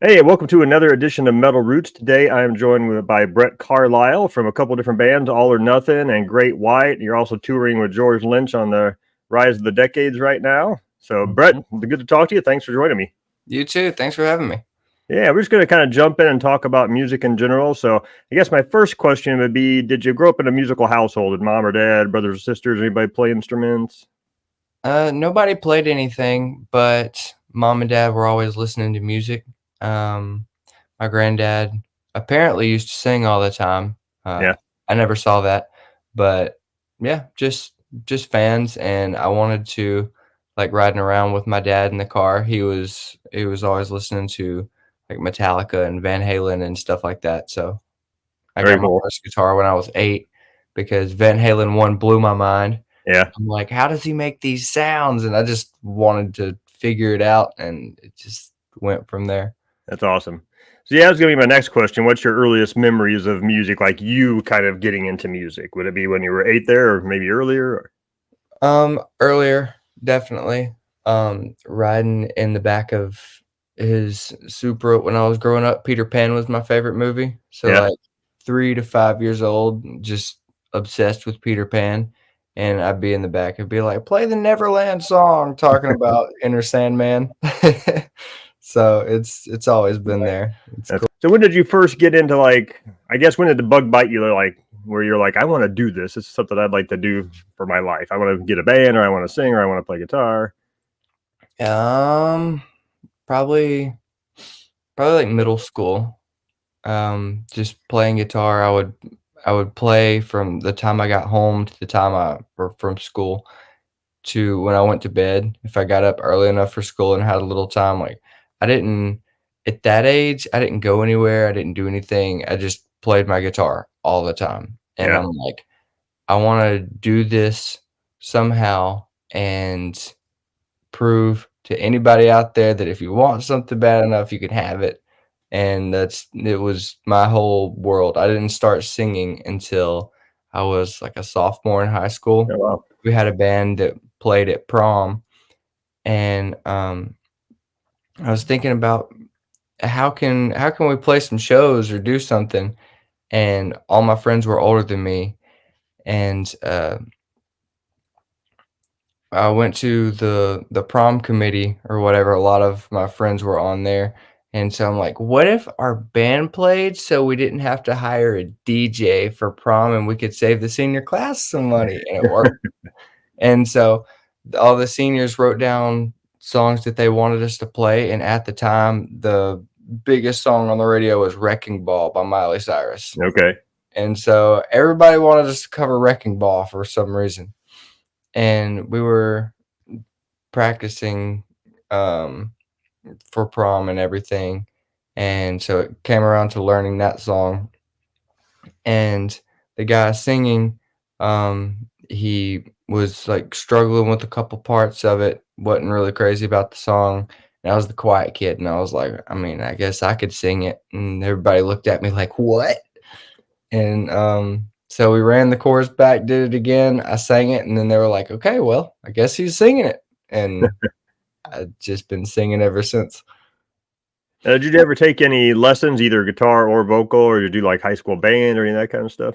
Hey, welcome to another edition of Metal Roots. Today I am joined by Brett Carlisle from a couple different bands, All or Nothing and Great White. You're also touring with George Lynch on the Rise of the Decades right now. So, Brett, Mhm. good to talk to you. Thanks for joining me. You too. Thanks for having me. Yeah, we're just going to kind of jump in and talk about music in general. So, I guess my first question would be, did you grow up in a musical household? Did mom or dad, brothers or sisters, anybody play instruments? Nobody played anything, but mom and dad were always listening to music. Um, my granddad apparently used to sing all the time. Yeah, I never saw that, but yeah, just fans. And I wanted to like riding around with my dad in the car. He was always listening to like Metallica and Van Halen and stuff like that. So I very got my cool. first guitar when I was 8 because Van Halen 1 blew my mind. Yeah, I'm like, "How does he make these sounds?" And I just wanted to figure it out, and it just went from there. that's awesome. So, yeah, that was going to be my next question. What's your earliest memories of music, like you kind of getting into music? Would it be when you were eight there or maybe earlier? Earlier, definitely, riding in the back of his Supra when I was growing up. Peter Pan was my favorite movie, so, Yeah. like, 3 to 5 years old, just obsessed with Peter Pan, and I'd be in the back, I'd be like, "Play the Neverland song," talking about Enter Sandman. So, it's always been there. It's That's cool. so when did you first get into like I guess when did the bug bite you like where you're like, I want to do this. This is something I'd like to do for my life. I want to get a band or I want to sing or I want to play guitar. Um, probably probably, like, middle school. Just playing guitar, I would play from the time I got home to the time I or from school to when I went to bed. If I got up early enough for school and had a little time, like, I didn't at that age, I didn't go anywhere, I didn't do anything, I just played my guitar all the time, and Yeah. I'm like, "I wanna do this somehow and prove to anybody out there that if you want something bad enough, you can have it." And it was my whole world. I didn't start singing until I was like a sophomore in high school. Oh wow. We had a band that played at prom, and I was thinking about how can we play some shows or do something? And all my friends were older than me, and I went to the prom committee or whatever, a lot of my friends were on there, and so I'm like, "What if our band played so we didn't have to hire a DJ for prom and we could save the senior class some money?" And it worked. And so all the seniors wrote down songs that they wanted us to play, and at the time, the biggest song on the radio was "Wrecking Ball" by Miley Cyrus. Okay. And so everybody wanted us to cover "Wrecking Ball" for some reason, and we were practicing, um, for prom and everything, and so it came around to learning that song, and the guy singing, he was, like, struggling with a couple parts of it, wasn't really crazy about the song, and I was the quiet kid, and I was like, I mean, I guess I could sing it, and everybody looked at me like, "What?" And, so we ran the chorus back, did it again, I sang it, and then they were like, "Okay, well, I guess he's singing it," and I've just been singing ever since. Did you ever take any lessons, either guitar or vocal, or did you do like high school band or any of that kind of stuff?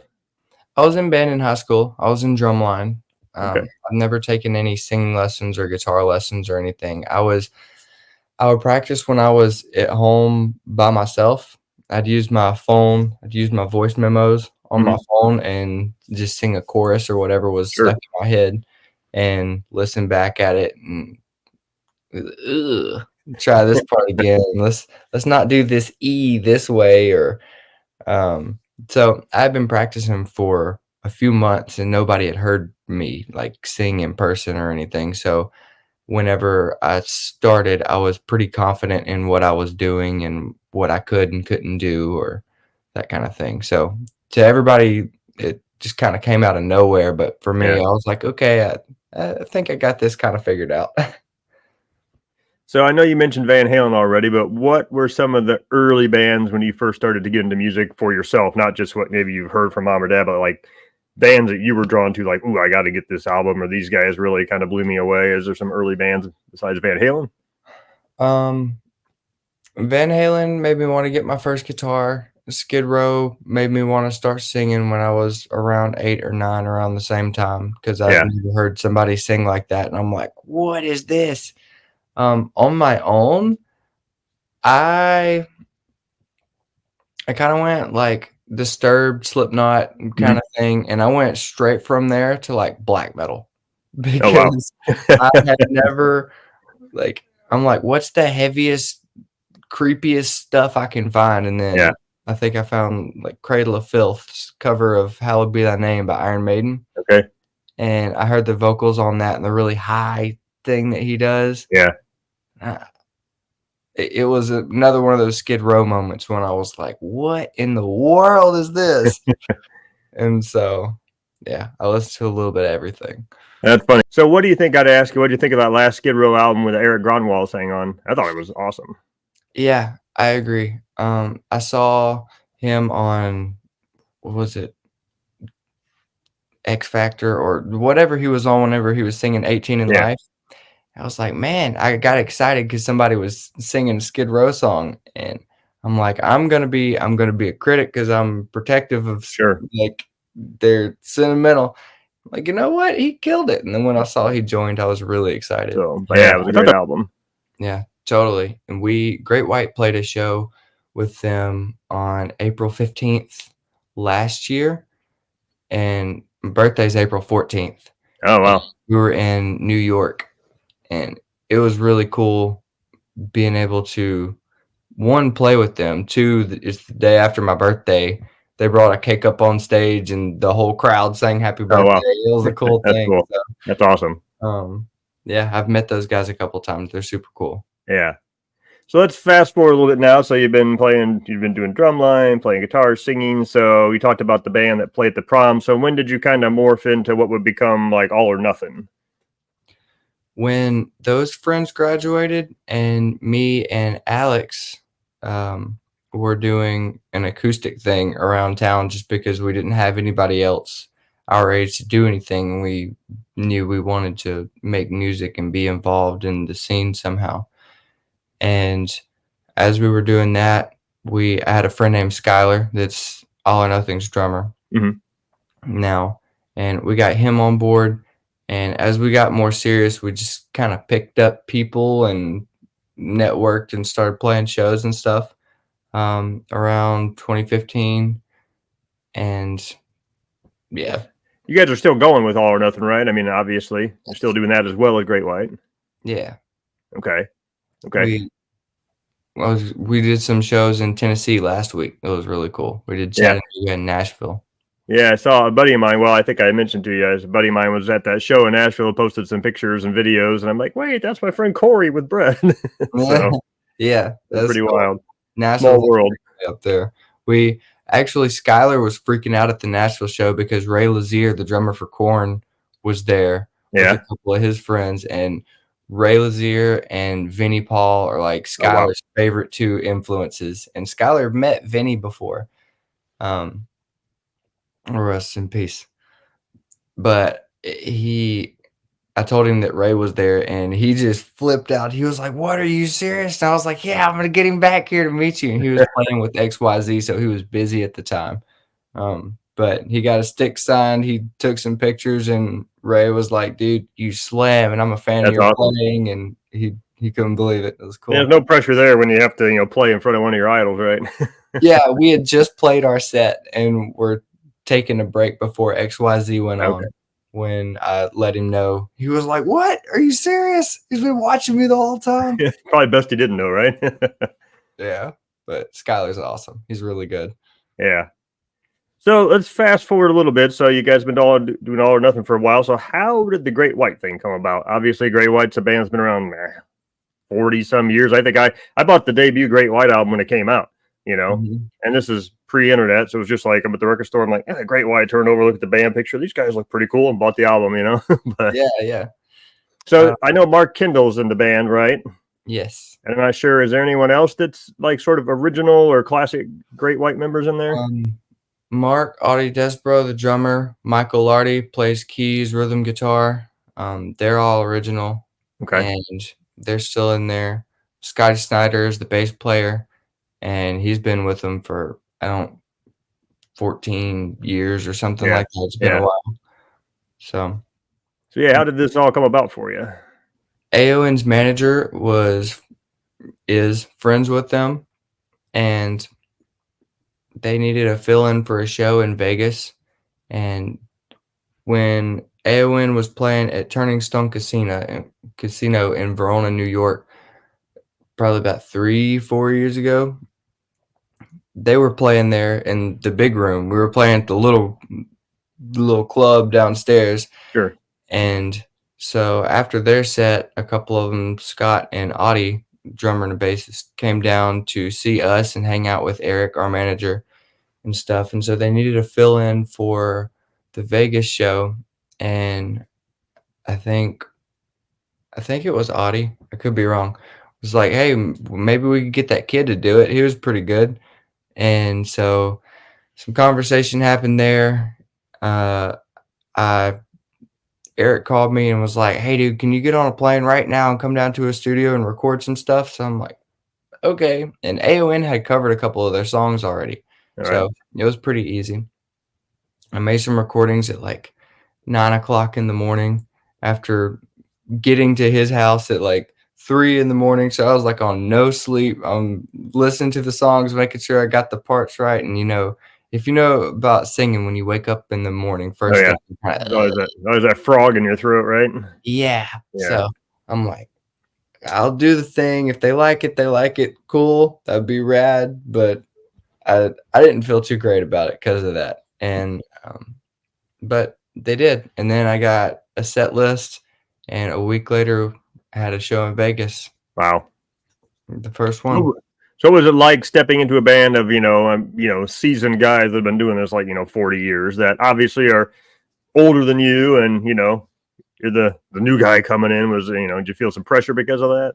I was in band in high school. I was in drumline. Okay. I've never taken any singing lessons or guitar lessons or anything. I would practice when I was at home by myself. I'd use my phone, I'd use my voice memos on my Hmm. phone and just sing a chorus or whatever was stuck Sure. in my head and listen back at it and, "Ugh, try this part again. Let's not do this E this way," or Um, so I've been practicing for a few months and nobody had heard me like sing in person or anything. So whenever I started, I was pretty confident in what I was doing and what I could and couldn't do or that kind of thing. So to everybody, it just kind of came out of nowhere. But for me, Yeah. I was like, okay, I think I got this kind of figured out. So I know you mentioned Van Halen already, but what were some of the early bands when you first started to get into music for yourself? Not just what maybe you've heard from mom or dad, but like bands that you were drawn to, like, ooh, I got to get this album, or these guys really kind of blew me away. Is there some early bands besides Van Halen? um, Van Halen made me wanna get my first guitar. Skid Row made me wanna start singing when I was around 8 or 9 around the same time because I'd Yeah. never heard somebody sing like that, and I'm like, "What is this?" On my own, I I kinda went, like, Disturbed, Slipknot Mhm. kinda thing, and I went straight from there to, like, black metal Oh, wow. because I had never like, I'm like, "What's the heaviest, creepiest stuff I can find?" And Yeah. then I think I found, like, Cradle of Filth's cover of Hallowed Be Thy Name by Iron Maiden, Okay. and I heard the vocals on that and the really high thing that he does. Yeah. Uh, it was another one of those Skid Row moments when I was like, "What in the world is this?" And so, yeah, I listened to a little bit of everything. That's funny. So what do you think, I'd ask you, what do you think of that last Skid Row album with Eric Grönwall sang on? I thought it was awesome. Yeah, I agree. I saw him on what was it? X Factor or whatever he was on whenever he was singing 18 in Yeah. Life. I was like, "Man," I got excited because somebody was singing a Skid Row song, and I'm like, I'm gonna be a critic because 'cause I'm protective of Sure. like, they're sentimental. Like, you know what? He killed it, and then when I saw he joined, I was really excited. So, but yeah, And it was a great album. yeah, totally, and Great White played a show with them on April 15th last year, and my birthday's April 14th, Oh, and wow. we were in New York, and it was really cool being able to, 1, play with them, 2, it's the day after my birthday. They brought a cake up on stage, and the whole crowd sang happy Oh, birthday. wow. It was a cool That's thing, cool. That's awesome. yeah, I've met those guys a couple times. They're super cool. Yeah. So let's fast forward a little bit now. So you've been doing drumline, playing guitar, singing. So you talked about the band that played at the prom. So when did you kind of morph into what would become like All or Nothing? When those friends graduated and me and Alex, um, were doing an acoustic thing around town just because we didn't have anybody else our age to do anything, we knew we wanted to make music and be involved in the scene somehow. And as we were doing that, I had a friend named Skylar that's All or Nothing's drummer Hmm. now, and we got him on board. And as we got more serious, we just kind of picked up people and networked and started playing shows and stuff around 2015. And yeah, You guys are still going with All or Nothing, right? I mean, obviously, you're still doing that as well as Great White. yeah, Okay. Okay. we we did some shows in Tennessee last week. It was really cool. We did Yeah. Chattanooga and Nashville. Yeah, I saw a buddy of mine. Well, I think I mentioned to you guys, a buddy of mine was at that show in Nashville, posted some pictures and videos, and I'm like, wait, that's my friend Corey with Brett. So Yeah, it's that's pretty cool. wild. Small Nashville's a world. great way up there. We actually Skylar was freaking out at the Nashville show because Ray Lazier, the drummer for Korn, was there with a Yeah. couple of his friends, and Ray Lazier and Vinnie Paul are like Oh, wow. Skylar's favorite 2 influences, and Skylar met Vinnie before, um, rest in peace. But I told him that Ray was there, and he just flipped out. He was like, "What, are you serious?" And I was like, "Yeah, I'm gonna get him back here to meet you." And he was playing with XYZ, so he was busy at the time. But he got a stick signed. He took some pictures, and Ray was like, "Dude, you slam, and I'm a fan of That's your awesome. playing." And he couldn't believe it. It was There's cool. no pressure there when you have to, play in front of one of your idols, right? Yeah, we had just played our set, and we're taking a break before XYZ went Okay. on. When I let him know, he was like, "What? Are you serious? He's been watching me the whole time." Probably best he didn't know, right? Yeah, but Skylar's awesome. He's really good. Yeah. So let's fast forward a little bit. So you guys been doing All or Nothing for a while. So how did the Great White thing come about? Obviously, Great White's a band that's been around 40 some years. I think I bought the debut Great White album when it came out, Mhm. and this is pre-internet, so it was just like I'm at the record store. I'm like, yeah, Great White. Turned over, look at the band picture. These guys look pretty cool, and bought the album. But Yeah, yeah. so Uh, I know Mark Kindle's in the band, right? yes. And I'm not sure. Is there anyone else that's like sort of original or classic Great White members in there? Um, Mark Audie Desbro, the drummer, Michael Lardy plays keys, rhythm guitar. They're all original, Okay. and they're still in there. Scotty Snyder is the bass player, and he's been with them for, I don't 14 years or something Yeah. like that. It's been a Yeah. while. So So yeah, how did this all come about for you? Aowen's manager is friends with them, and they needed a fill-in for a show in Vegas. And when Aowen was playing at Turning Stone Casino in Verona, New York, probably about 3-4 years ago, they were playing there in the big room. We were playing at the little club downstairs. Sure. And so after their set, a couple of them, Scott and Audie, drummer and bassist, came down to see us and hang out with Eric, our manager, and stuff. And so they needed a fill in for the Vegas show. And I think it was Audie. I could be wrong. It was like, hey, maybe we could get that kid to do it. He was pretty good. And so some conversation happened there. I Eric called me and was like, "Hey, dude, can you get on a plane right now and come down to a studio and record some stuff?" So I'm like, "Okay." And AON had covered a couple of their songs already, All right. so it was pretty easy. I made some recordings at like 9 o'clock in the morning after getting to his house at like 3 in the morning. So I was like on no sleep. I'm listening to the songs, making sure I got the parts right. And if you know about singing, when you wake up in the morning, Oh first yeah. thing, you kinda, There's that frog in your throat, right? yeah. Yeah. So I'm like, I'll do the thing. If they like it, they like it. Cool. That'd be rad. But I didn't feel too great about it because of that. And but they did. And then I got a set list, and a week later I had a show in Vegas, Wow. the first one. So, so was it like stepping into a band of seasoned guys that have been doing this like 40 years that obviously are older than you, and you're the new guy coming in? Was did you feel some pressure because of that?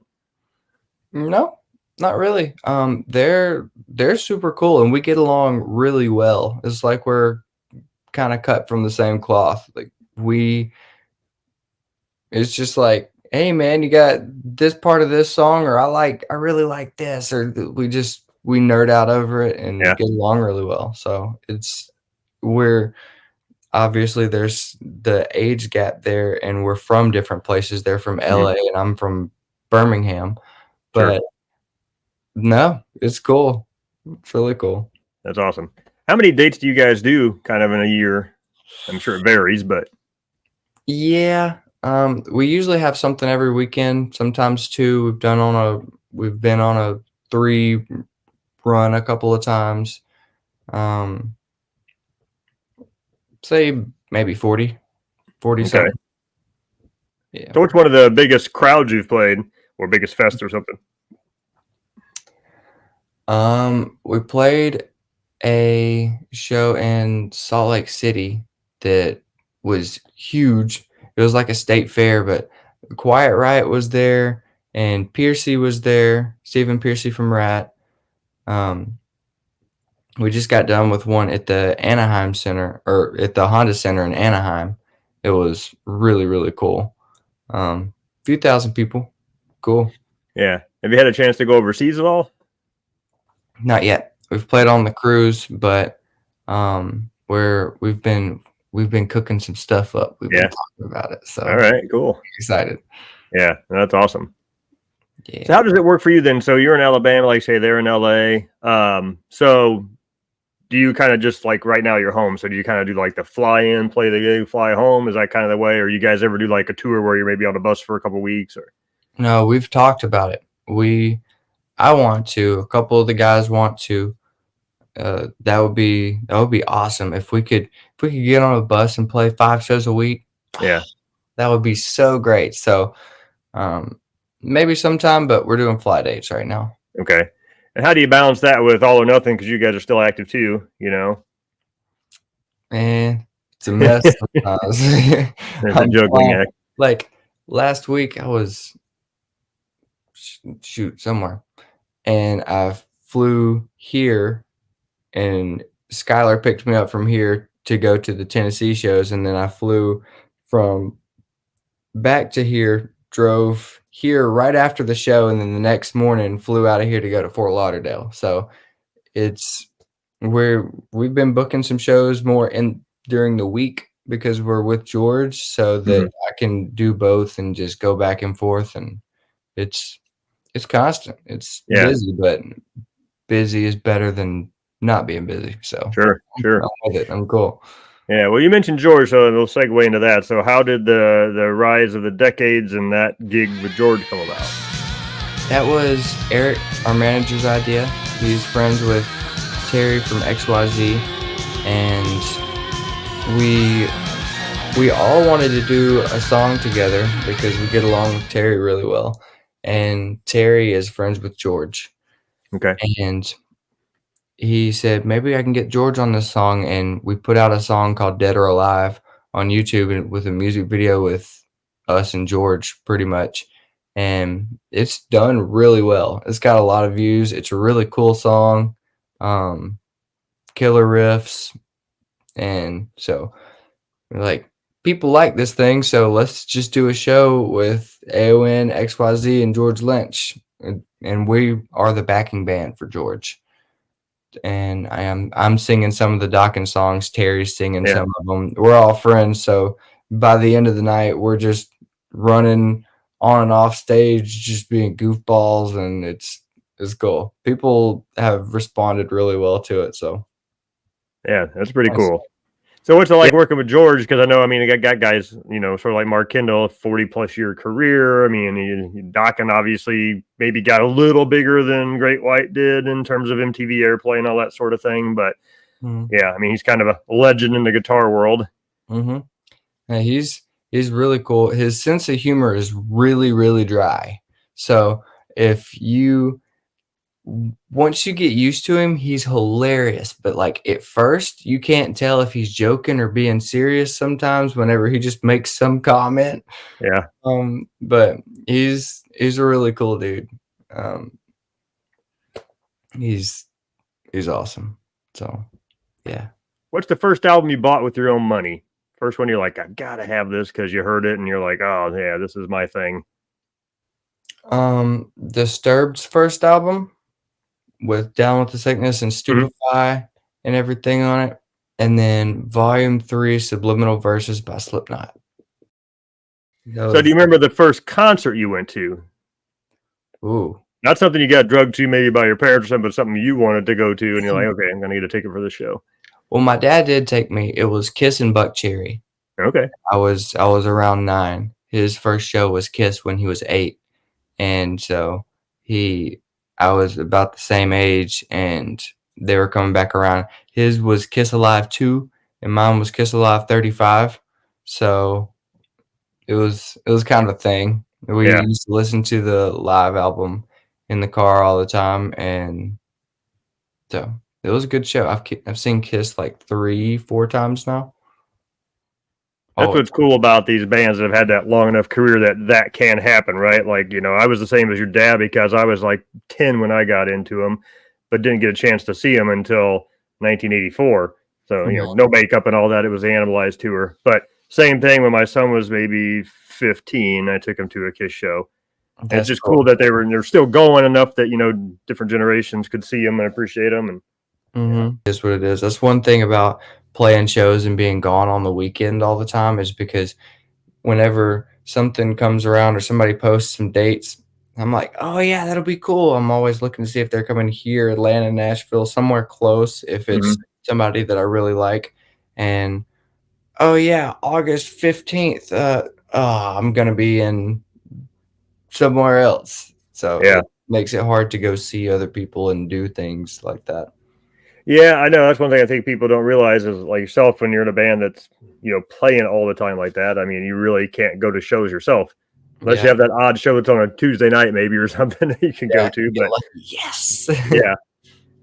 No, not really. They're super cool, and we get along really well. It's like we're kind of cut from the same cloth. Like we It's just like, "Hey, man, you got this part of this song," or I really like this," or we nerd out over it and Yeah. get along really well. So we're obviously there's the age gap there, and we're from different places. They're from Mhm. LA and I'm from Birmingham, Sure. but no, it's cool. It's really cool. That's awesome. How many dates do you guys do kind of in a year? I'm sure it varies, but Yeah, we usually have something every weekend, sometimes 2. We've been on a 3 run a couple of times. Um, say maybe 40 okay. something. Yeah. So what's one of the biggest crowds you've played, or biggest fest or something? We played a show in Salt Lake City that was huge. It was like a state fair, but Quiet Riot was there and Piercy was there, Stephen Piercy from Rat. Um, we just got done with one at the Anaheim Center, or at the Honda Center in Anaheim. It was really, really cool. Few thousand people. Cool. Yeah. Have you had a chance to go overseas at all? Not yet. We've played on the cruise, but we've been cooking some stuff up. We've been Yeah. talking about it, All so right. Cool. excited. Yeah. That's awesome. So Yeah. how does it work for you then? So you're in Alabama, like say they're in LA. So do you kind of just like right now you're home? So do you kind of do like the fly in, play the gig, fly home? Is that kind of the way? Or you guys ever do like a tour where you're maybe on a bus for a couple weeks? Or No, we've talked about it. I want to. A couple of the guys want to. That would be awesome if we could get on a bus and play 5 shows a week. yeah. That would be so great. So um, maybe sometime, but we're doing fly dates right now. Okay. And how do you balance that with all or nothing? Because you guys are still active too. And it's a mess sometimes. There's a I'm juggling flying. act. Like last week, I was somewhere, and I flew here, and Skylar picked me up from here to go to the Tennessee shows, and then I flew from back to here, drove here right after the show, and then the next morning flew out of here to go to Fort Lauderdale. So it's we've been booking some shows more in during the week because we're with George, so that Mhm. I can do both and just go back and forth, and it's it's constant. It's Yeah, busy, but busy is better than not being busy. So sure, I'm sure. with it. I'm cool. Yeah, well, you mentioned George, so we'll segue into that. So, how did the rise of the decades and that gig with George come about? That was Eric, our manager's idea. He's friends with Terry from XYZ, and we we all wanted to do a song together because we get along with Terry really well. And Terry is friends with George. Okay. And he said, maybe I can get George on this song. And we put out a song called Dead or Alive on YouTube and with a music video with us and George pretty much. And it's done really well. It's got a lot of views. It's a really cool song. Um, Killer riffs. And so we're like, people like this thing, so let's just do a show with AON, XYZ, and George Lynch. And we are the backing band for George. And I'm singing some of the Dokken songs. Terry's singing Yeah. some of them. We're all friends, so by the end of the night, we're just running on and off stage, just being goofballs, and it's cool. People have responded really well to it, so Yeah, that's pretty nice. cool. So, what's it Yeah. like working with George? Because I know, I mean, I got guys, sort of like Mark Kendall, 40-plus-year career. I mean, Dokken obviously maybe got a little bigger than Great White did in terms of MTV airplay and all that sort of thing. But Mhm. yeah, I mean, he's kind of a legend in the guitar world. Mhm. Yeah, he's really cool. His sense of humor is really, really dry. So if you once you get used to him, he's hilarious. But like at first, you can't tell if he's joking or being serious sometimes whenever he just makes some comment. Yeah. But he's a really cool dude. Um, he's he's awesome. So yeah. What's the first album you bought with your own money? First one you're like, I gotta have this because you heard it and you're like, oh yeah, this is my thing. Disturbed's first album with Down with the Sickness and Mhm. Stupefy and everything on it, and then Volume 3, Subliminal Verses by Slipknot. So do Those you remember the first concert you went to? ooh. Not something you got drugged to maybe by your parents or something, but something you wanted to go to and you're like, okay, I'm gonna get a ticket for this show. Well, my dad did take me. It was Kiss and Buck Cherry. Okay. I was around 9. His first show was Kiss when he was 8, and so he I was about the same age, and they were coming back around. His was Kiss Alive 2, and mine was Kiss Alive 35. So it was kind of a thing. We Yeah. used to listen to the live album in the car all the time, and so it was a good show. I've seen Kiss like 3, 4 times now. That's Oh, what's cool about these bands that have had that long enough career that can happen, right? Like, I was the same as your dad because I was like 10 when I got into them, but didn't get a chance to see them until 1984. So, yeah, no makeup and all that. It was the Animalized tour. But same thing when my son was maybe 15, I took him to a Kiss show. And it's that's just cool cool. that they're still going enough that, different generations could see them and appreciate them. And yeah. Is what it is. That's one thing about playing shows and being gone on the weekend all the time is because whenever something comes around or somebody posts some dates, I'm like, "Oh, yeah, that'll be cool." I'm always looking to see if they're coming here, Atlanta, Nashville, somewhere close if it's Mhm. somebody that I really like, and, "Oh, yeah, August 15th, I'm gonna be in somewhere else." So Yeah. it makes it hard to go see other people and do things like that. Yeah, I know. That's one thing I think people don't realize is like yourself when you're in a band that's, playing all the time like that. I mean, you really can't go to shows yourself unless you Yeah, have that odd show that's on a Tuesday night, maybe, or something that you can yeah, go to. you get But lucky. Yes. yeah,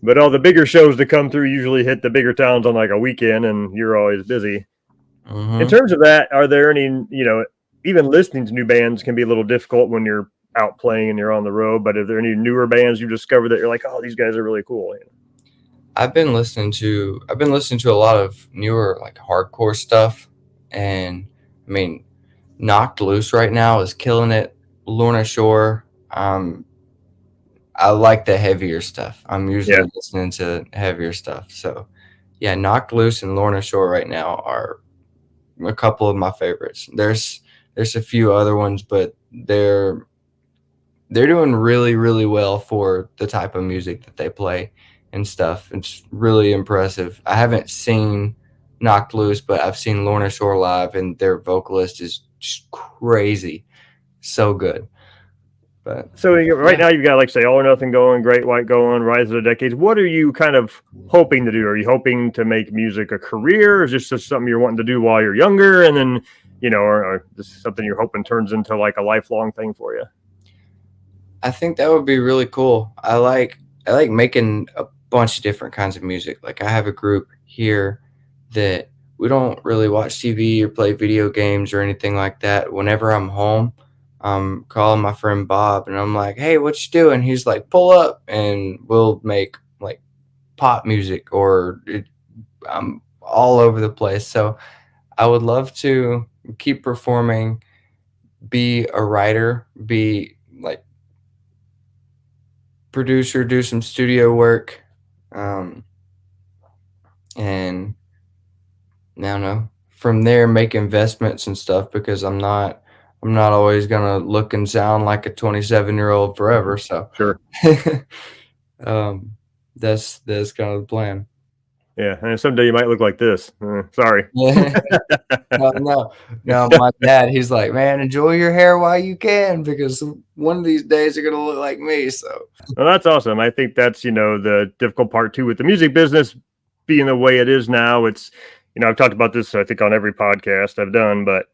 but all the bigger shows that come through usually hit the bigger towns on like a weekend and you're always busy. In Mhm. terms of that, are there any, even listening to new bands can be a little difficult when you're out playing and you're on the road, but are there any newer bands you discovered that you're like, oh, these guys are really cool? I've been listening to a lot of newer like hardcore stuff, and I mean, Knocked Loose right now is killing it. Lorna Shore. I like the heavier stuff. I'm Yeah. usually listening to heavier stuff. So, yeah, Knocked Loose and Lorna Shore right now are a couple of my favorites. There's a few other ones, but they're doing really really well for the type of music that they play and stuff. It's really impressive. I haven't seen Knocked Loose, but I've seen Lorna Shore live, and their vocalist is just crazy, so good. But So right yeah, now you've got like say All or Nothing going, Great White going, Rise of the Decades. What are you kind of hoping to do? Are you hoping to make music a career? Is this just something you're wanting to do while you're younger, and then or this is something you're hoping turns into like a lifelong thing for you? I think that would be really cool. I like making a bunch of different kinds of music. Like I have a group here that we don't really watch TV or play video games or anything like that. Whenever I'm home, I'm calling my friend Bob and I'm like, "Hey, what you doing?" He's like, "Pull up," and we'll make like pop music I'm all over the place. So I would love to keep performing, be a writer, be like producer, do some studio work, um, and I don't know. From there, make investments and stuff because I'm not always gonna look and sound like a 27-year-old forever. So, Sure. um, that's kind of the plan. Yeah, and someday you might look like this. Sorry. Yeah. No, no, no. My dad, he's like, man, enjoy your hair while you can because one of these days you're gonna look like me. So, Well, that's awesome. I think that's, the difficult part too with the music business being the way it is now. It's, I've talked about this, I think, on every podcast I've done, but,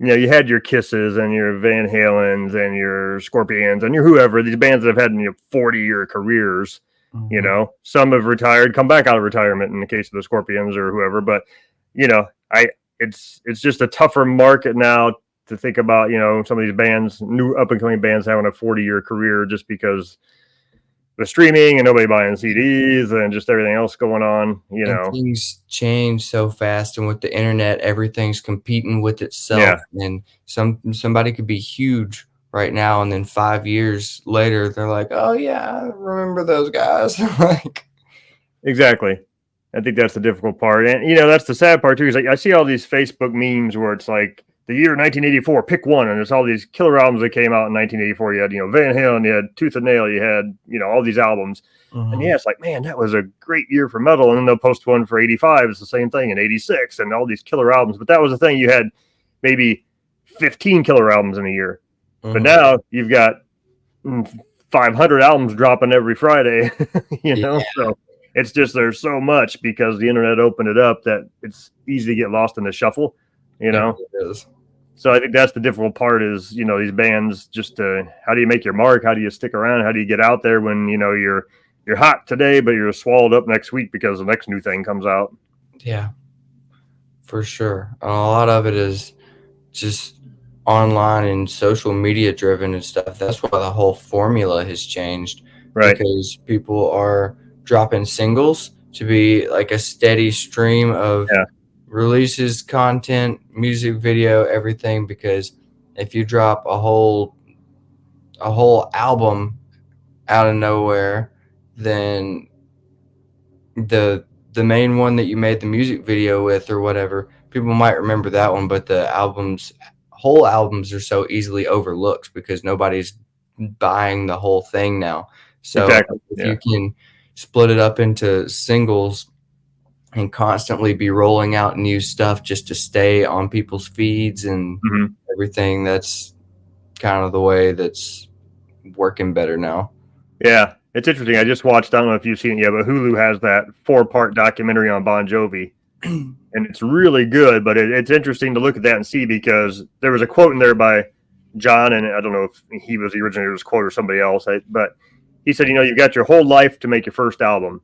you had your Kisses and your Van Halens and your Scorpions and your whoever, these bands that have had 40-year careers. mhm. Some have retired, come back out of retirement in the case of the Scorpions or whoever. But, I it's just a tougher market now to think about, some of these bands, new up and coming bands having a 40-year career just because the streaming and nobody buying CDs and just everything else going on. And things change so fast, and with the internet, everything's competing with Yeah, itself, and somebody could be huge right now, and then 5 years later, they're like, "Oh, yeah, I remember those guys." Like exactly. I think that's the difficult part. And, that's the sad part too, is like I see all these Facebook memes where it's like the year 1984, pick one. And there's all these killer albums that came out in 1984. You had, Van Halen, you had Tooth and Nail, you had, all these albums. And mhm, yeah, it's like, man, that was a great year for metal. And then they'll post one for 85. It's the same thing in 86 and all these killer albums. But that was the thing. You had maybe 15 killer albums in a year. But mhm. now you've got 500 albums dropping every Friday, Yeah, So it's just there's so much because the internet opened it up that it's easy to get lost in the shuffle, you it know. really is. So I think that's the difficult part is these bands just how do you make your mark? How do you stick around? How do you get out there when you're hot today, but you're swallowed up next week because the next new thing comes out? Yeah, for sure. A lot of it is just online and social media driven and stuff. That's why the whole formula has changed Right? because people are dropping singles to be like a steady stream of Yeah. releases, content, music video, everything. Because if you drop a whole album out of nowhere, then the main one that you made the music video with or whatever, people might remember that one, but the whole albums are so easily overlooked because nobody's buying the whole thing now. So Exactly. if Yeah. you can split it up into singles and constantly be rolling out new stuff just to stay on people's feeds and Hmm. everything, that's kind of the way that's working better now. Yeah. It's interesting. I just watched. I don't know if you've seen it yet, but Hulu has that 4-part documentary on Bon Jovi, and it's really good. But it's interesting to look at that and see because there was a quote in there by John, and I don't know if he was the originator of this quote or somebody else, but he said, you've got your whole life to make your first album,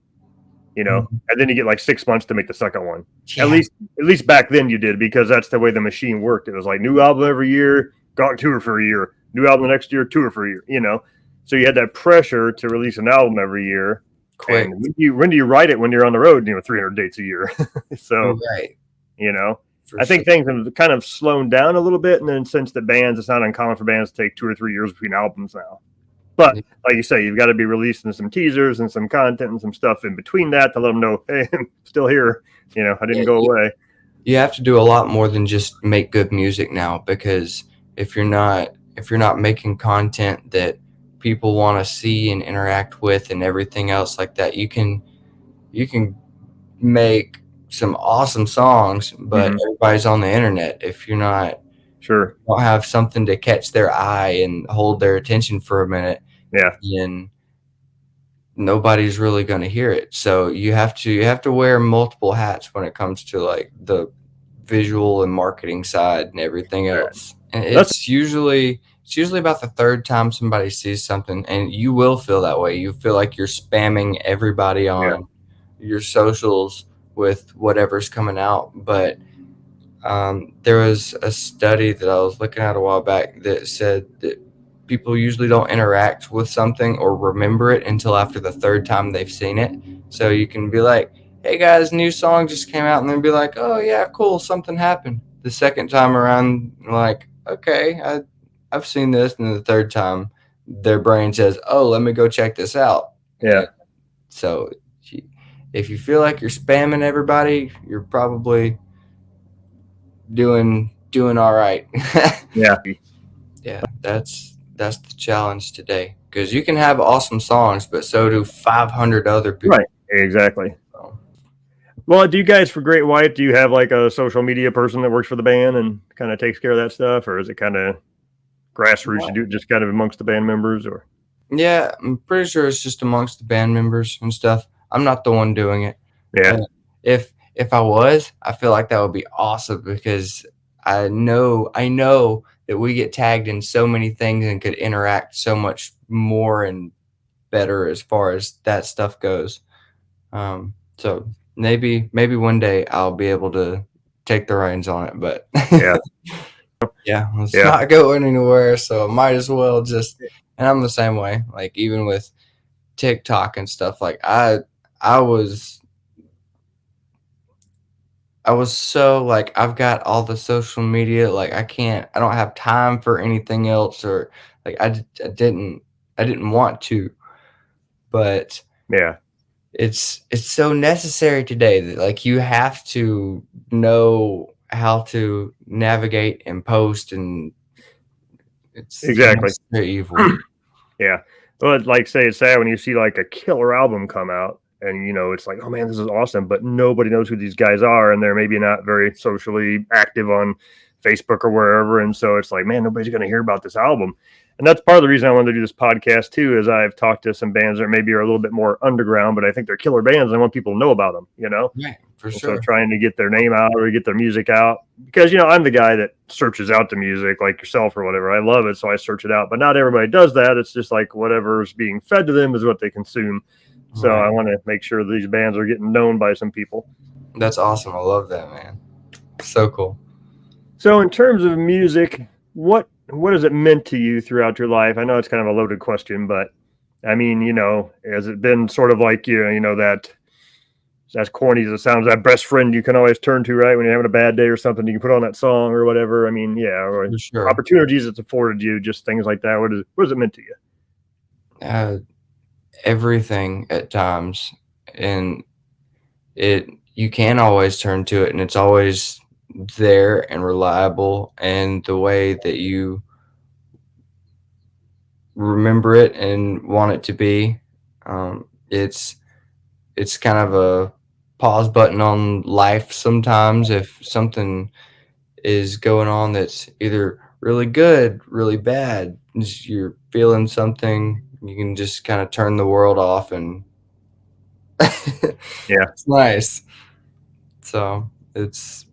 Mhm. and then you get like 6 months to make the second one. At Yeah, least, at least back then you did because that's the way the machine worked. It was like new album every year, go on tour for a year, new album the next year, tour for a year. So you had that pressure to release an album every year. quick. And when do you write it when you're on the road? 300 dates a year. So Right. you know, for I sure. think things have kind of slowed down a little bit, and then since the bands, it's not uncommon for bands to take 2 or 3 years between albums now. But like you say, you've got to be releasing some teasers and some content and some stuff in between that to let them know, hey, I'm still here. I didn't go away. You have to do a lot more than just make good music now, because if you're not making content that people want to see and interact with and everything else like that, you can make some awesome songs, but everybody's on the internet. If Sure. don't have something to catch their eye and hold their attention for a minute, Yeah. then nobody's really going to hear it. So you have to wear multiple hats when it comes to like the visual and marketing side and everything else. And it's usually about the third time somebody sees something, and you will feel that way. You feel like you're spamming everybody on your socials with whatever's coming out. But there was a study that I was looking at a while back that said that people usually don't interact with something or remember it until after the third time they've seen it. So you can be like, hey guys, new song just came out, and then be like, oh yeah, cool, something happened. The second time around, like, okay, I've seen this. And then the third time, their brain says, oh, let me go check this out. Yeah. And so if you feel like you're spamming everybody, you're probably doing all right. Yeah. Yeah, that's the challenge today, because you can have awesome songs, but so do 500 other people. Right. Exactly. So, Well, do you guys for Great White, do you have like a social media person that works for the band and kind of takes care of that stuff? Or is it kind of grassroots? You do it just kind of amongst the band members or? yeah, I'm pretty sure it's just amongst the band members and stuff. I'm not the one doing it. Yeah. And if I was, I feel like that would be awesome, because I know that we get tagged in so many things and could interact so much more and better as far as that stuff goes. So maybe one day I'll be able to take the reins on it, but Yeah. yeah, it's Yeah. not going anywhere, so I might as well just. And I'm the same way. Like, even with TikTok and stuff, like I was so like, I've got all the social media, like I don't have time for anything else, or like I didn't want to, but Yeah. it's so necessary today that like you have to know how to navigate and post, and it's the Exactly. necessary evil. Yeah. Well, like say it's sad when you see like a killer album come out and it's like, oh man, this is awesome, but nobody knows who these guys are and they're maybe not very socially active on Facebook or wherever. And so it's like, man, nobody's going to hear about this album. And that's part of the reason I wanted to do this podcast too, is I've talked to some bands that maybe are a little bit more underground, but I think they're killer bands and I want people to know about them, Yeah, for And sure. so trying to get their name out or get their music out, because I'm the guy that searches out the music like yourself or whatever. I love it, so I search it out. But not everybody does that. It's just like whatever's being fed to them is what they consume. So Right. I want to make sure these bands are getting known by some people. That's awesome. I love that, man. So cool. So in terms of music, what has it meant to you throughout your life? I know it's kind of a loaded question, but I mean, has it been sort of like that, as corny as it sounds, that best friend you can always turn to, right? When you're having a bad day or something, you can put on that song or whatever. I mean, yeah, or For sure. opportunities it's afforded you, just things like that. What has it meant to you? Everything at times, and you can always turn to it, and it's always there and reliable, and the way that you remember it and want it to be. It's kind of a pause button on life sometimes. If something is going on that's either really good, really bad, you're feeling something, you can just kind of turn the world off, and Yeah. it's nice. So it's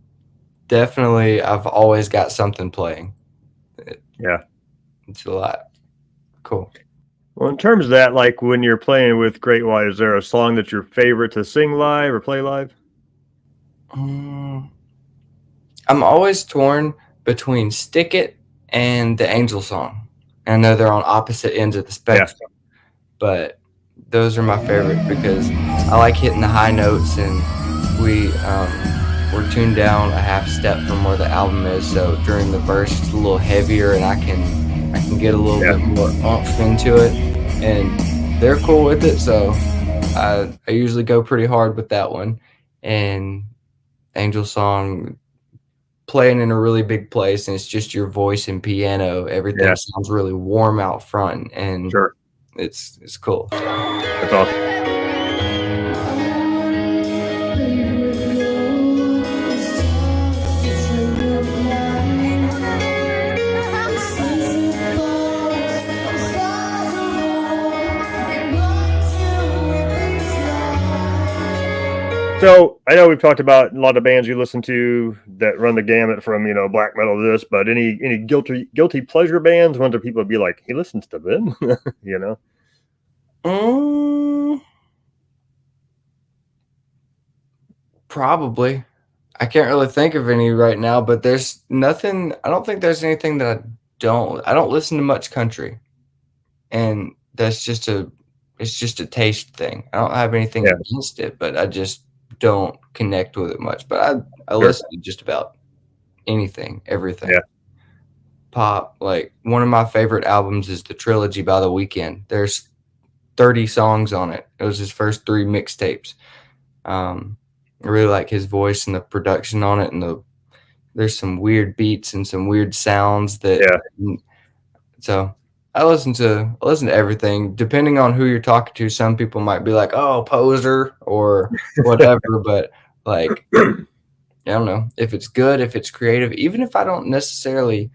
definitely, I've always got something playing. Yeah. It's a lot. Cool. Well, in terms of that, like when you're playing with Great White, is there a song that's your favorite to sing live or play live? I'm always torn between Stick It and the Angel Song. I know they're on opposite ends of the spectrum, but those are my favorite because I like hitting the high notes, and we we're tuned down a half step from where the album is. So during the verse, it's a little heavier, and I can get a little bit more oomph into it, and they're cool with it. So I usually go pretty hard with that one. And Angel Song, playing in a really big place, and it's just your voice and piano. Everything sounds really warm out front, and Sure. it's cool. So. That's awesome. So I know we've talked about a lot of bands you listen to that run the gamut from, you know, black metal to this, but any guilty pleasure bands, ones that people would be like, he listens to them, you know? Probably. I can't really think of any right now, but there's nothing. I don't think there's anything that I don't listen to much country, and that's just it's just a taste thing. I don't have anything against it, but I just don't connect with it much. But I listen to just about anything, everything. Yeah. Pop, like one of my favorite albums is The Trilogy by The Weeknd. There's 30 songs on it. It was his first 3 mixtapes. I really like his voice and the production on it, and there's some weird beats and some weird sounds that. So I listen to everything. Depending on who you're talking to, some people might be like, "Oh, poser" or whatever. But like, I don't know, if it's good, if it's creative, even if I don't necessarily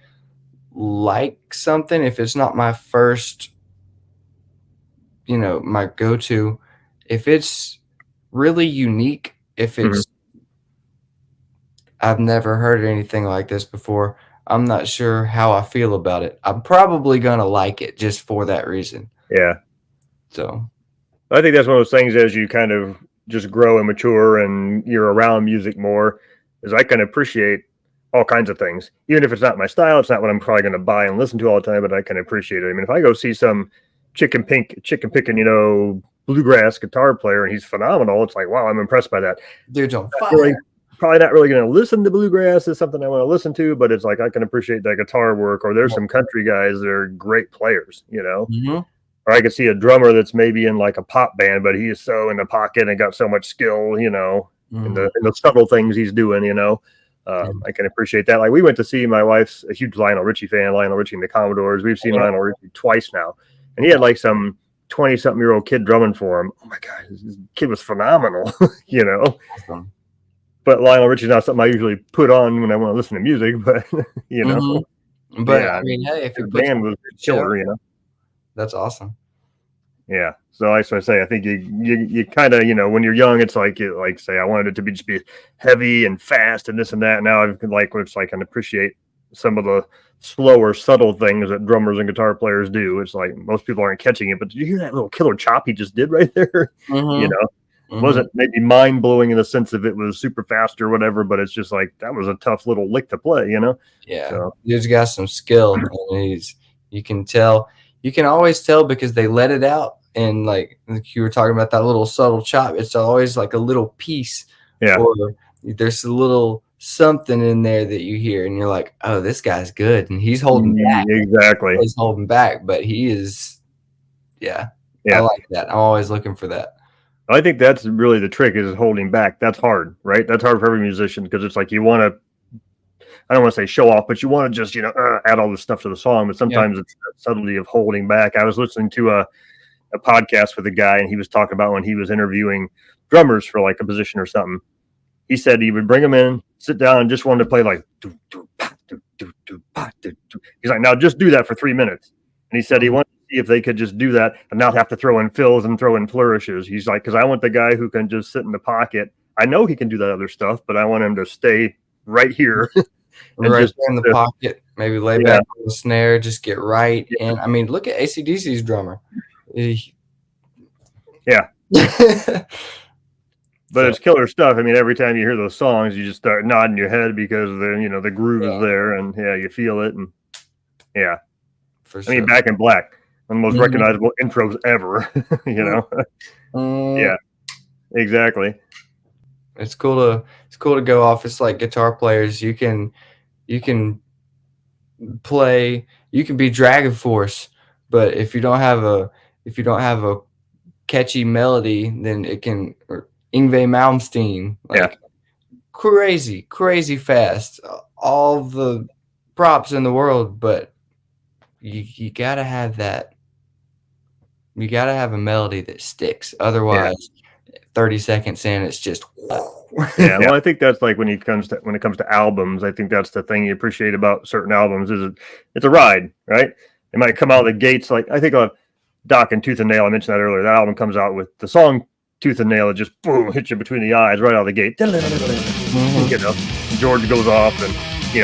like something, if it's not my first, my go-to, if it's really unique, if it's I've never heard anything like this before, I'm not sure how I feel about it. I'm probably gonna like it just for that reason. Yeah. So I think that's one of those things as you kind of just grow and mature and you're around music more, is I can appreciate all kinds of things. Even if it's not my style, it's not what I'm probably going to buy and listen to all the time, but I can appreciate it. I mean, if I go see some chicken picking, you know, bluegrass guitar player and he's phenomenal, it's like, wow, I'm impressed by that. Dude's on fire. Probably not really going to listen to bluegrass is something I want to listen to, but it's like I can appreciate that guitar work. Or there's some country guys that are great players, you know. Or I could see a drummer that's maybe in like a pop band, but he is so in the pocket and got so much skill, you know, in the subtle things he's doing, you know. I can appreciate that. Like we went to see, my wife's a huge Lionel Richie fan, Lionel Richie and the Commodores. We've seen Lionel Richie twice now, and he had like some 20-something-year-old kid drumming for him. Oh my God, this kid was phenomenal, you know. But Lionel Richie's not something I usually put on when I want to listen to music, but you know. But I mean, hey, if the band was killer, you know. That's awesome. Yeah. So I say, I think you kind of, you know, when you're young, it's like say I wanted it to just be heavy and fast and this and that. Now I can appreciate some of the slower, subtle things that drummers and guitar players do. It's like most people aren't catching it, but did you hear that little killer chop he just did right there? You know, it wasn't maybe mind blowing in the sense of it was super fast or whatever, but it's just like that was a tough little lick to play, you know? Yeah. So. He's got some skill, and you can tell. You can always tell because they let it out. And like you were talking about that little subtle chop, it's always like a little piece. Yeah. Or there's a little something in there that you hear, and you're like, oh, this guy's good. And he's holding back. Exactly. He's holding back, but he is, yeah. I like that. I'm always looking for that. I think that's really the trick, is holding back. That's hard, right? That's hard for every musician, because it's like you want to, I don't want to say show off, but you want to just, you know, add all this stuff to the song. But sometimes it's the subtlety of holding back. I was listening to a podcast with a guy, and he was talking about when he was interviewing drummers for like a position or something. He said he would bring them in, sit down, and just wanted to play like, he's like, now just do that for 3 minutes. And he said he wanted to see if they could just do that and not have to throw in fills and throw in flourishes. He's like, because I want the guy who can just sit in the pocket. I know he can do that other stuff, but I want him to stay right here. Right just in the pocket, maybe lay back on the snare, just get right. Yeah. And I mean, look at AC/DC's drummer. Yeah. But it's killer stuff. I mean, every time you hear those songs, you just start nodding your head because the groove is there, and you feel it. And for sure. I mean, Back in Black, one of the most recognizable intros ever. You know. Yeah, exactly. It's cool to go off. It's like guitar players. You can play. You can be Dragon Force, but if you don't have a catchy melody, then it can or Yngwie Malmsteen, Yeah, like crazy, crazy fast. All the props in the world, but you gotta have that. You gotta have a melody that sticks. yeah. Otherwise, 30 seconds in, it's just Yeah, well, I think that's like when it comes to albums, I think that's the thing you appreciate about certain albums is it's a ride, right? It might come out of the gates like I think of Dokken Tooth and Nail. I mentioned that earlier. That album comes out with the song Tooth and Nail. It just boom hits you between the eyes right out of the gate. Mhm. You know, George goes off and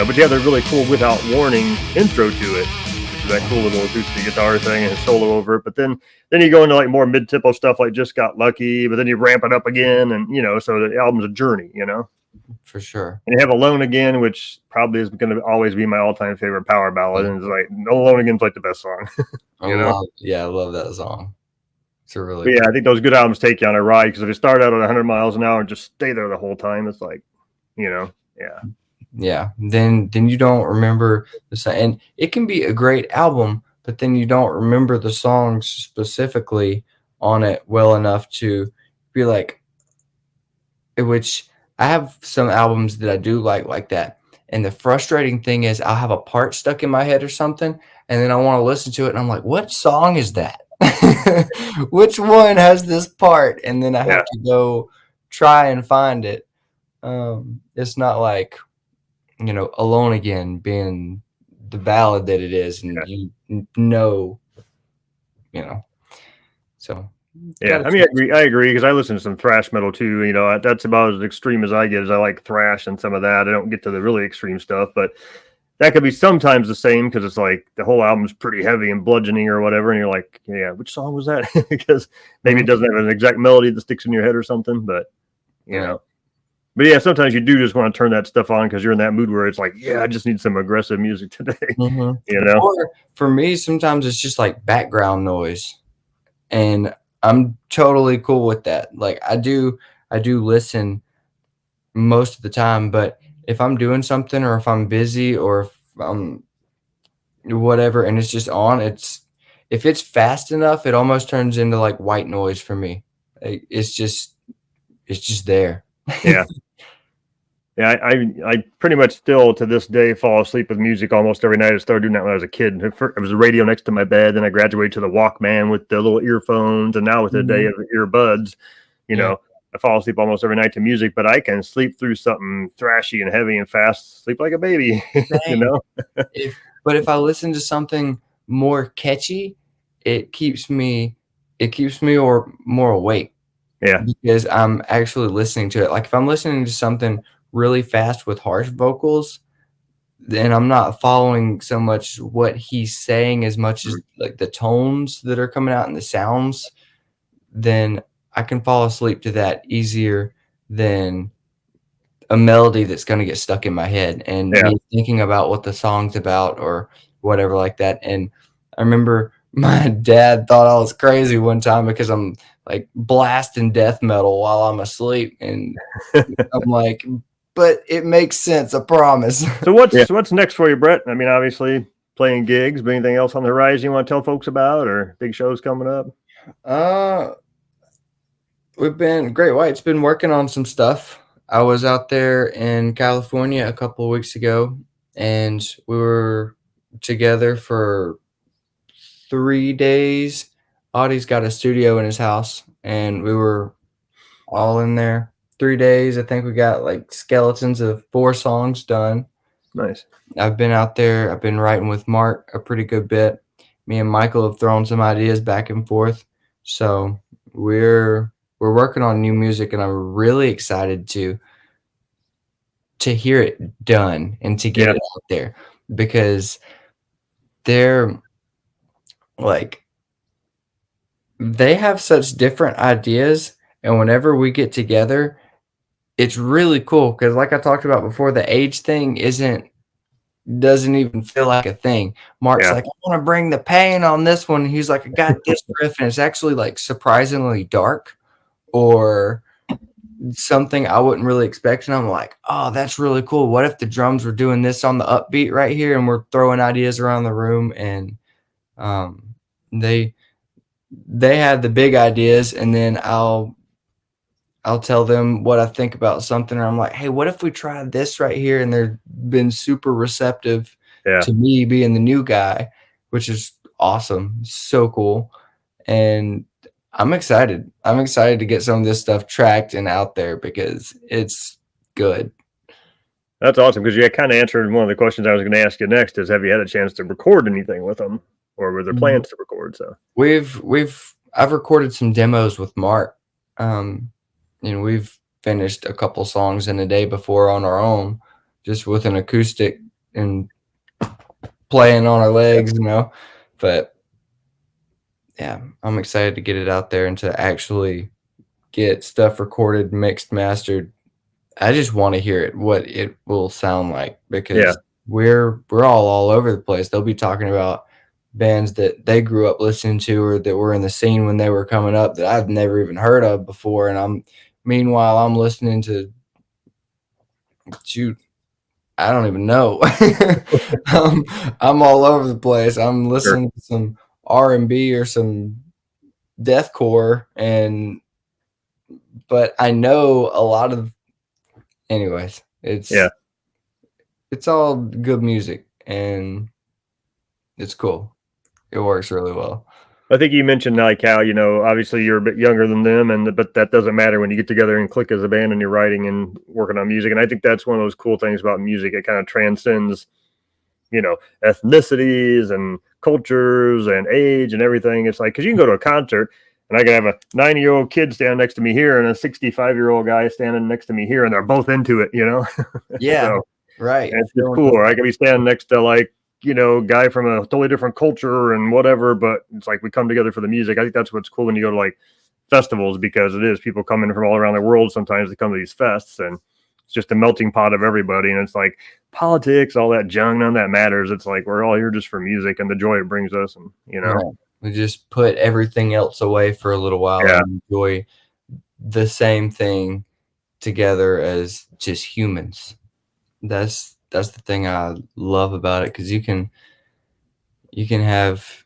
but you have the really cool without warning intro to it. That cool little acoustic guitar thing and his solo over it. But then you go into like more mid tempo stuff like Just Got Lucky, but then you ramp it up again, and so the album's a journey. For sure. And you have Alone Again, which probably is going to always be my all time favorite power ballad, and it's like Alone Again's like the best song. I love that song. It's a really But yeah, cool. I think those good albums take you on a ride because if you start out at 100 miles an hour and just stay there the whole time, it's like, yeah, Yeah. Then you don't remember the song, and it can be a great album, but then you don't remember the songs specifically on it well enough to be like, which I have some albums that I do like that. And the frustrating thing is I'll have a part stuck in my head or something, and then I want to listen to it, and I'm like, what song is that? Which one has this part? And then I yeah, have to go try and find it. It's not like, Alone Again being the ballad that it is, and yeah. know, you know. So Yeah, gotta I mean, I change. agree. I agree because I listen to some thrash metal too. That's about as extreme as I get. As I like thrash and some of that. I don't get to the really extreme stuff, but that could be sometimes the same because it's like the whole album's pretty heavy and bludgeoning or whatever, and you're like, yeah, which song was that? Because maybe it Mhm. doesn't have an exact melody that sticks in your head or something, but you Right. know. But yeah, sometimes you do just want to turn that stuff on because you're in that mood where it's like, yeah, I just need some aggressive music today. Mhm. you know? Or for me, sometimes it's just like background noise, and I'm totally cool with that. Like I do listen most of the time, but if I'm doing something or if I'm busy or if I'm whatever and it's just on, if it's fast enough, it almost turns into like white noise for me. It's just there. Yeah. Yeah, I pretty much still to this day fall asleep with music almost every night. I started doing that when I was a kid. It was a radio next to my bed. Then I graduated to the Walkman with the little earphones, and now with the day Mhm. of earbuds, you Yeah. know, I fall asleep almost every night to music. But I can sleep through something thrashy and heavy and fast, sleep like a baby. you Same. know? If I listen to something more catchy, it keeps me or more awake Yeah, because I'm actually listening to it. Like if I'm listening to something really fast with harsh vocals, then I'm not following so much what he's saying as much Mhm. as like the tones that are coming out and the sounds, then I can fall asleep to that easier than a melody that's gonna get stuck in my head and yeah, me thinking about what the song's about or whatever like that. And I remember my dad thought I was crazy one time because I'm like blasting death metal while I'm asleep, and I'm like, "But it makes sense, I promise." So Yeah. what's next for you, Brett? I mean, obviously playing gigs, but anything else on the horizon you want to tell folks about, or big shows coming up? Uh, Great White's been working on some stuff. I was out there in California a couple of weeks ago, and we were together for 3 days. Audie's got a studio in his house, and we were all in there 3 days. I think we got like skeletons of 4 songs done. Nice. I've been out there. I've been writing with Mark a pretty good bit. Me and Michael have thrown some ideas back and forth. So we're working on new music, and I'm really excited to hear it done and to get Yeah, it out there because they're like they have such different ideas, and whenever we get together, it's really cool because like I talked about before, the age thing isn't doesn't even feel like a thing. Mark's yeah, like, "I wanna bring the pain on this one." He's like, "I got this riff," and it's actually, like, surprisingly dark or something I wouldn't really expect, and I'm like, "Oh, that's really cool. What if the drums were doing this on the upbeat right here, and we're throwing ideas around the room?" And um, they they had the big ideas, and then I'll tell them what I think about something, or I'm like, "Hey, what if we tried this right here?" And they've been super receptive Yeah. to me being the new guy, which is awesome, so cool, and I'm excited. I'm excited to get some of this stuff tracked and out there because it's good. That's awesome because you kind of answered one of the questions I was going to ask you next is have you had a chance to record anything with them or were there Mhm. plans to record? So, I've recorded some demos with Mark, um, and we've finished a couple songs in a day before on our own, just with an acoustic and playing on our yeah. legs, but yeah, I'm excited to get it out there and to actually get stuff recorded, mixed, mastered. I just wanna hear it, what it will sound like, Yeah. because we're all over the place. They'll be talking about bands that they grew up listening to or that were in the scene when they were coming up that I've never even heard of before, and meanwhile, I'm listening to shoot, I don't even know. Um, I'm all over the place. I'm Sure. listening to some R&B or some deathcore, and but I know a lot of anyways, Yeah. it's all good music, and it's cool. It works really well. I think you mentioned like how, obviously you're a bit younger than them but that doesn't matter when you get together and click as a band and you're writing and working on music. And I think that's one of those cool things about music. It kind of transcends, you know, ethnicities and cultures and age and everything. It's like, because you can go to a concert and I can have a 9-year-old kid stand next to me here and a 65-year-old guy standing next to me here, and they're both into it, Yeah, So, right. and it's just Feeling cool. the Or I could be standing next to like, guy from a totally different culture and whatever, but it's like we come together for the music. I think that's what's cool when you go to like festivals because it is people coming from all around the world. Sometimes they come to these fests and it's just a melting pot of everybody. And it's like politics, all that junk, none of that matters. It's like we're all here just for music and the joy it brings us. And. right. We just put everything else away for a little while Yeah, and enjoy the same thing together as just humans. That's the thing I love about it, because you can have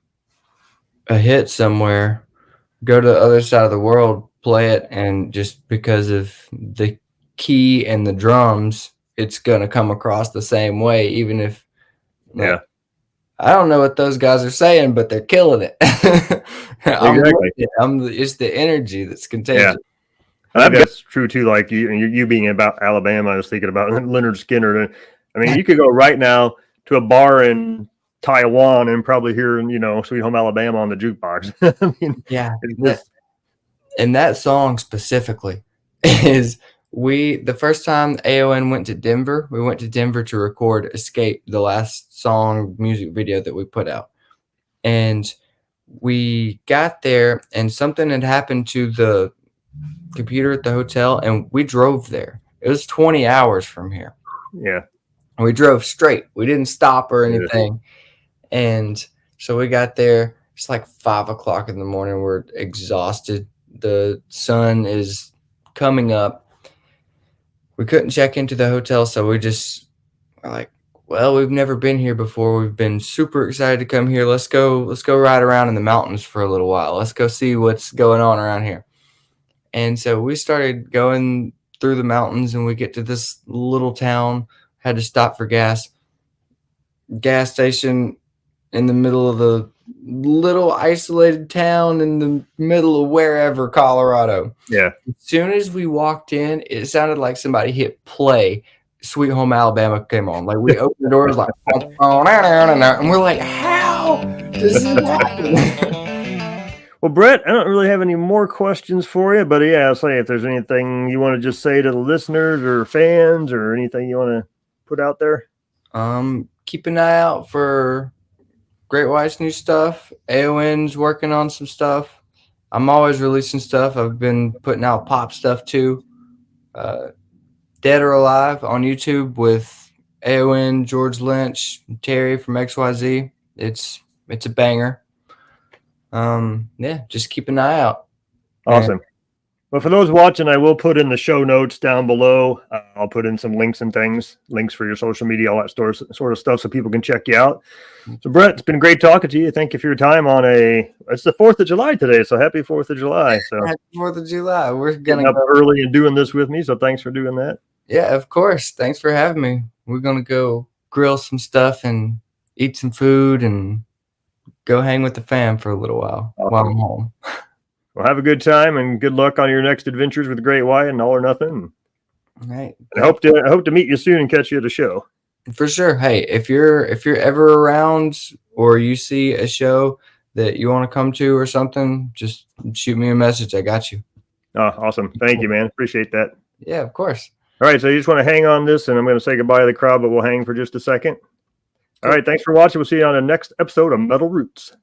a hit somewhere, go to the other side of the world, play it, and just because of the key and the drums, it's gonna come across the same way, even if yeah, like I don't know what those guys are saying, but they're killing it. I'm with exactly. it. It's the energy that's Yeah. contagious. I think that's true too. Like you being about Alabama, I was thinking about Leonard Skinner. I mean, you could go right now to a bar in Taiwan and probably hear, Sweet Home Alabama on the jukebox. I mean, Yeah, it's that just, and that song specifically is the first time AON went to Denver, we went to Denver to record Escape, the last song music video that we put out. And we got there and something had happened to the computer at the hotel, and we drove there. It was 20 hours from here. yeah, And we drove straight. We didn't stop or yeah, anything. And so we got there. It's like 5 o'clock in the morning. We're exhausted. The sun is coming up. We couldn't check into the hotel, so we just were like, well, we've never been here before. We've been super excited to come here. Let's go ride around in the mountains for a little while. Let's go see what's going on around here. And so we started going through the mountains, and we get to this little town, had to stop for gas station in the middle of the little isolated town in the middle of wherever, Colorado. yeah. As soon as we walked in, it sounded like somebody hit play. Sweet Home Alabama came on. Like, we opened the doors like, and we're like, how does this happen? Well, Brett, I don't really have any more questions for you, but yeah, I'll say if there's anything you want to just say to the listeners or fans or anything you want to put out there. Keep an eye out for Great White's new stuff. AON's working on some stuff. I'm always releasing stuff. I've been putting out pop stuff too. Uh, Dead or Alive on YouTube with AON, George Lynch, Terry from XYZ. It's a banger. Yeah, just keep an eye out. And Awesome. Well, for those watching, I will put in the show notes down below. I'll put in some links and things, links for your social media, all that sort of stuff, so people can check you out. So, Brett, it's been great talking to you. Thank you for your time on it's the 4th of July today, so happy 4th of July. So Happy 4th of July. We're getting gonna up early and doing this with me, so thanks for doing that. Yeah, of course. Thanks for having me. We're gonna go grill some stuff and eat some food and go hang with the fam for a little while I'm home. Well, have a good time and good luck on your next adventures with the Great White and All or Nothing. All right. And I hope to meet you soon and catch you at a show. For sure. Hey, if you're ever around or you see a show that you want to come to or something, just shoot me a message. I got you. Oh, awesome. Thank you, man. Appreciate that. Yeah, of course. All right, so you just want to hang on this, and I'm going to say goodbye to the crowd, but we'll hang for just a second. Cool. All right, thanks for watching. We'll see you on the next episode of Metal Roots.